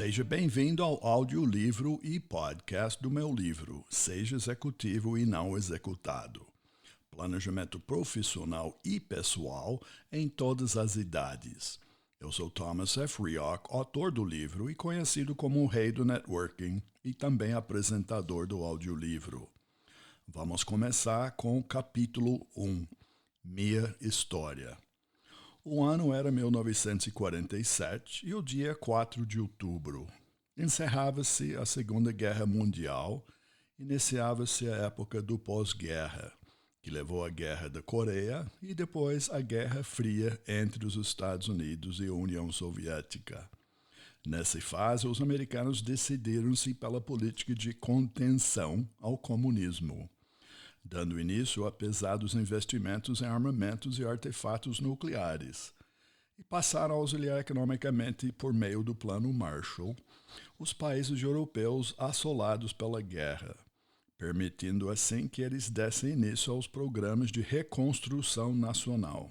Seja bem-vindo ao audiolivro e podcast do meu livro, Seja Executivo e Não Executado. Planejamento profissional e pessoal em todas as idades. Eu sou Thomas F. Rioch, autor do livro e conhecido como o rei do networking e também apresentador do audiolivro. Vamos começar com o capítulo 1, Minha História. O ano era 1947 e o dia 4 de outubro. Encerrava-se a Segunda Guerra Mundial, iniciava-se a época do pós-guerra, que levou à Guerra da Coreia e depois à Guerra Fria entre os Estados Unidos e a União Soviética. Nessa fase, os americanos decidiram-se pela política de contenção ao comunismo, dando início a pesados investimentos em armamentos e artefatos nucleares, e passaram a auxiliar economicamente por meio do Plano Marshall os países europeus assolados pela guerra, permitindo assim que eles dessem início aos programas de reconstrução nacional.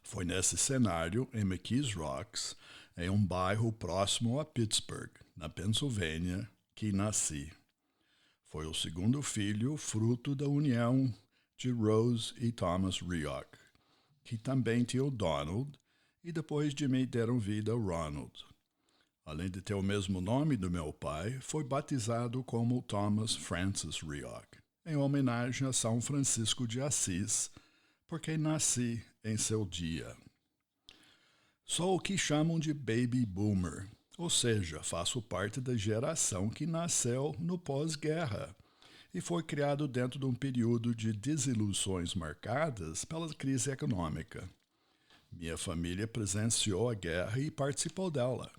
Foi nesse cenário, em McKees Rocks, em um bairro próximo a Pittsburgh, na Pensilvânia, que nasci. Foi o segundo filho, fruto da união de Rose e Thomas Rioch, que também tinha o Donald, e depois de mim deram vida ao Ronald. Além de ter o mesmo nome do meu pai, foi batizado como Thomas Francis Rioch, em homenagem a São Francisco de Assis, porque nasci em seu dia. Sou o que chamam de Baby Boomer, ou seja, faço parte da geração que nasceu no pós-guerra e foi criado dentro de um período de desilusões marcadas pela crise econômica. Minha família presenciou a guerra e participou dela.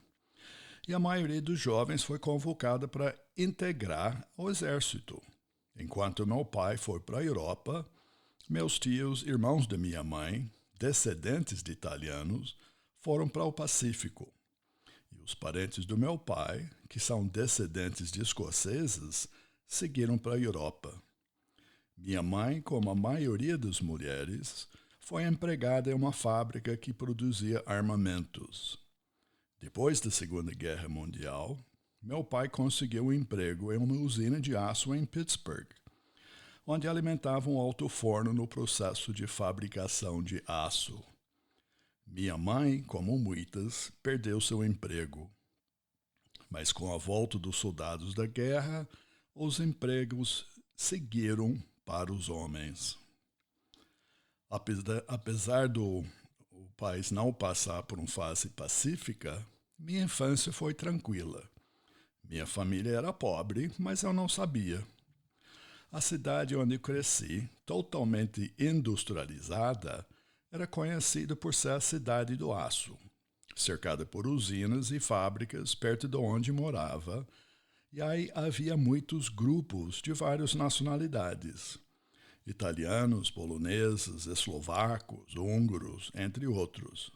E a maioria dos jovens foi convocada para integrar o exército. Enquanto meu pai foi para a Europa, meus tios, irmãos de minha mãe, descendentes de italianos, foram para o Pacífico. E os parentes do meu pai, que são descendentes de escoceses, seguiram para a Europa. Minha mãe, como a maioria das mulheres, foi empregada em uma fábrica que produzia armamentos. Depois da Segunda Guerra Mundial, meu pai conseguiu um emprego em uma usina de aço em Pittsburgh, onde alimentava um alto-forno no processo de fabricação de aço. Minha mãe, como muitas, perdeu seu emprego. Mas com a volta dos soldados da guerra, os empregos seguiram para os homens. Apesar do país não passar por uma fase pacífica, minha infância foi tranquila. Minha família era pobre, mas eu não sabia. A cidade onde cresci, totalmente industrializada, era conhecida por ser a cidade do aço, cercada por usinas e fábricas perto de onde morava, e aí havia muitos grupos de várias nacionalidades, italianos, poloneses, eslovacos, húngaros, entre outros.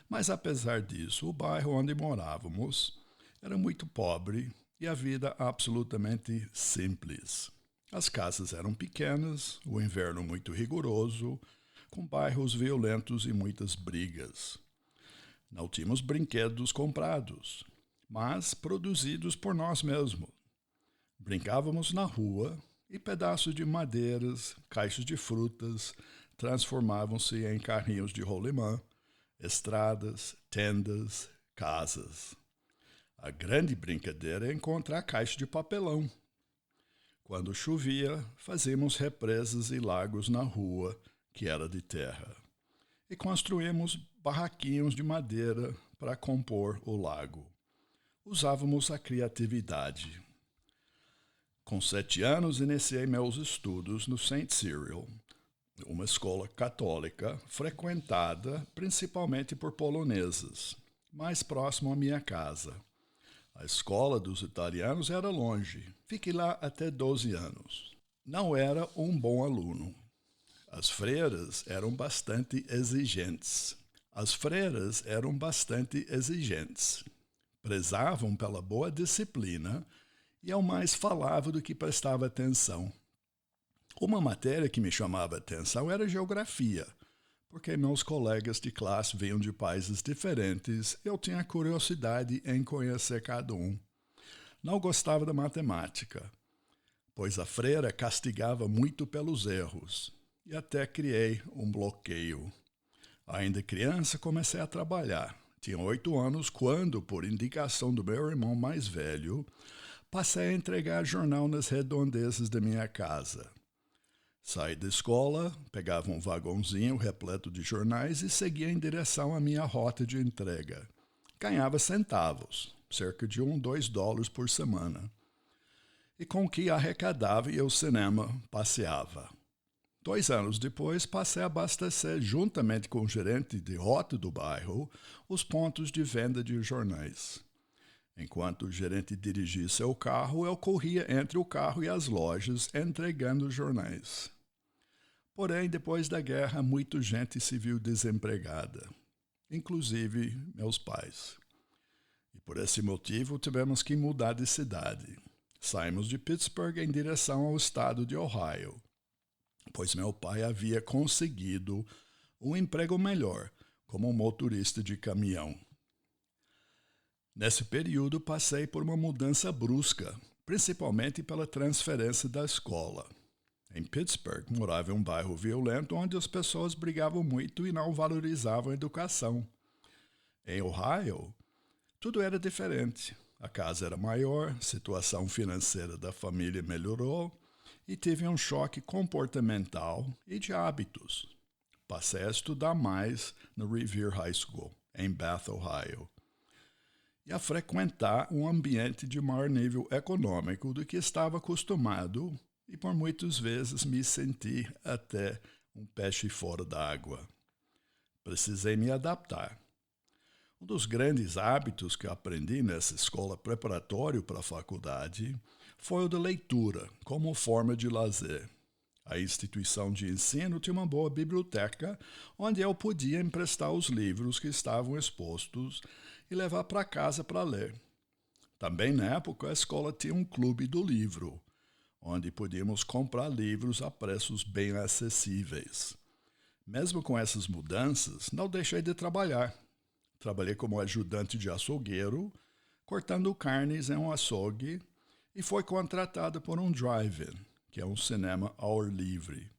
Mas apesar disso, o bairro onde morávamos era muito pobre e a vida absolutamente simples. As casas eram pequenas, o inverno muito rigoroso, com bairros violentos e muitas brigas. Não tínhamos brinquedos comprados, mas produzidos por nós mesmos. Brincávamos na rua e pedaços de madeiras, caixas de frutas transformavam-se em carrinhos de rolimã, estradas, tendas, casas. A grande brincadeira é encontrar caixa de papelão. Quando chovia, fazíamos represas e lagos na rua, que era de terra, e construímos barraquinhos de madeira para compor o lago. Usávamos a criatividade. Com 7 anos, iniciei meus estudos no St. Cyril, uma escola católica frequentada principalmente por poloneses, mais próximo à minha casa. A escola dos italianos era longe. Fiquei lá até 12 anos. Não era um bom aluno. As freiras eram bastante exigentes. Prezavam pela boa disciplina e eu mais falava do que prestava atenção. Uma matéria que me chamava a atenção era geografia, Porque meus colegas de classe vinham de países diferentes, eu tinha curiosidade em conhecer cada um. Não gostava da matemática, pois a freira castigava muito pelos erros, e até criei um bloqueio. Ainda criança, comecei a trabalhar. Tinha 8 anos quando, por indicação do meu irmão mais velho, passei a entregar jornal nas redondezas da minha casa. Saí da escola, pegava um vagãozinho repleto de jornais e seguia em direção à minha rota de entrega. Ganhava centavos, cerca de $2 por semana. E com o que arrecadava ia ao cinema, passeava. 2 anos depois, passei a abastecer, juntamente com o gerente de rota do bairro, os pontos de venda de jornais. Enquanto o gerente dirigia seu carro, eu corria entre o carro e as lojas, entregando os jornais. Porém, depois da guerra, muita gente se viu desempregada, inclusive meus pais. E por esse motivo, tivemos que mudar de cidade. Saímos de Pittsburgh em direção ao estado de Ohio, pois meu pai havia conseguido um emprego melhor como motorista de caminhão. Nesse período, passei por uma mudança brusca, principalmente pela transferência da escola. Em Pittsburgh, morava em um bairro violento onde as pessoas brigavam muito e não valorizavam a educação. Em Ohio, tudo era diferente. A casa era maior, a situação financeira da família melhorou e tive um choque comportamental e de hábitos. Passei a estudar mais no Revere High School, em Bath, Ohio, e a frequentar um ambiente de maior nível econômico do que estava acostumado e por muitas vezes me senti até um peixe fora d'água. Precisei me adaptar. Um dos grandes hábitos que aprendi nessa escola preparatória para a faculdade foi o da leitura, como forma de lazer. A instituição de ensino tinha uma boa biblioteca, onde eu podia emprestar os livros que estavam expostos e levar para casa para ler. Também na época a escola tinha um clube do livro, onde podíamos comprar livros a preços bem acessíveis. Mesmo com essas mudanças, não deixei de trabalhar. Trabalhei como ajudante de açougueiro, cortando carnes em um açougue, e fui contratado por um drive-in, que é um cinema ao ar livre,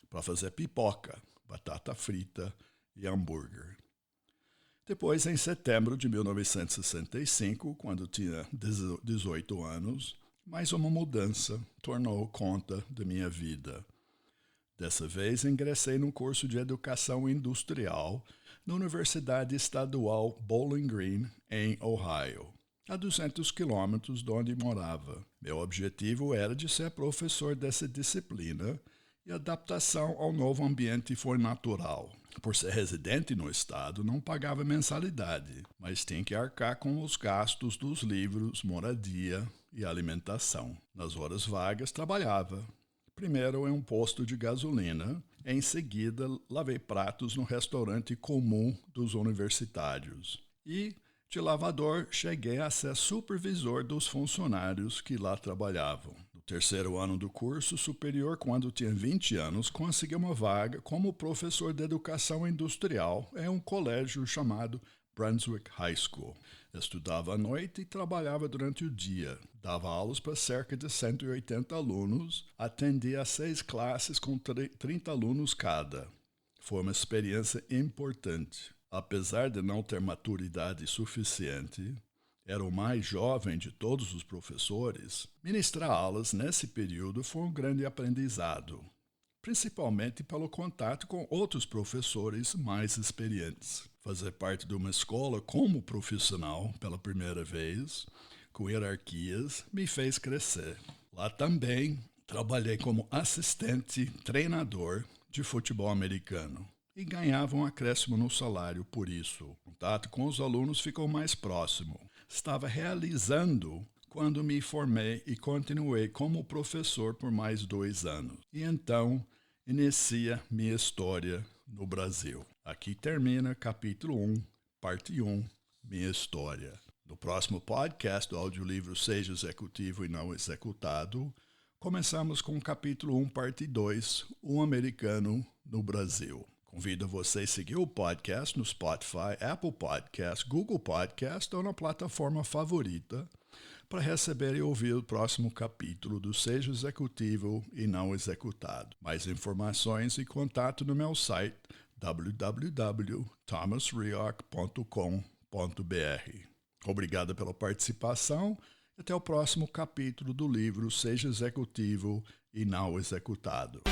para fazer pipoca, batata frita e hambúrguer. Depois, em setembro de 1965, quando tinha 18 anos, mais uma mudança tornou conta da minha vida. Dessa vez, ingressei no curso de Educação Industrial na Universidade Estadual Bowling Green, em Ohio, a 200 quilômetros de onde morava. Meu objetivo era de ser professor dessa disciplina e a adaptação ao novo ambiente foi natural. Por ser residente no estado, não pagava mensalidade, mas tinha que arcar com os gastos dos livros, moradia e alimentação. Nas horas vagas, trabalhava. Primeiro em um posto de gasolina, em seguida lavei pratos no restaurante comum dos universitários. E, de lavador, cheguei a ser supervisor dos funcionários que lá trabalhavam. No terceiro ano do curso superior, quando tinha 20 anos, consegui uma vaga como professor de educação industrial em um colégio chamado Brunswick High School. Estudava à noite e trabalhava durante o dia. Dava aulas para cerca de 180 alunos, atendia a 6 classes com 30 alunos cada. Foi uma experiência importante. Apesar de não ter maturidade suficiente, era o mais jovem de todos os professores, ministrar aulas nesse período foi um grande aprendizado, principalmente pelo contato com outros professores mais experientes. Fazer parte de uma escola como profissional pela primeira vez, com hierarquias, me fez crescer. Lá também trabalhei como assistente treinador de futebol americano e ganhava um acréscimo no salário por isso. O contato com os alunos ficou mais próximo. Estava realizando quando me formei e continuei como professor por mais 2 anos. E então inicia minha história no Brasil. Aqui termina capítulo 1, parte 1, minha história. No próximo podcast do audiolivro Seja Executivo e Não Executado, começamos com o capítulo 1, parte 2, Um Americano no Brasil. Convido você a seguir o podcast no Spotify, Apple Podcast, Google Podcast ou na plataforma favorita para receber e ouvir o próximo capítulo do Seja Executivo e Não Executado. Mais informações e contato no meu site www.thomasrioch.com.br. Obrigado pela participação e até o próximo capítulo do livro Seja Executivo e Não Executado.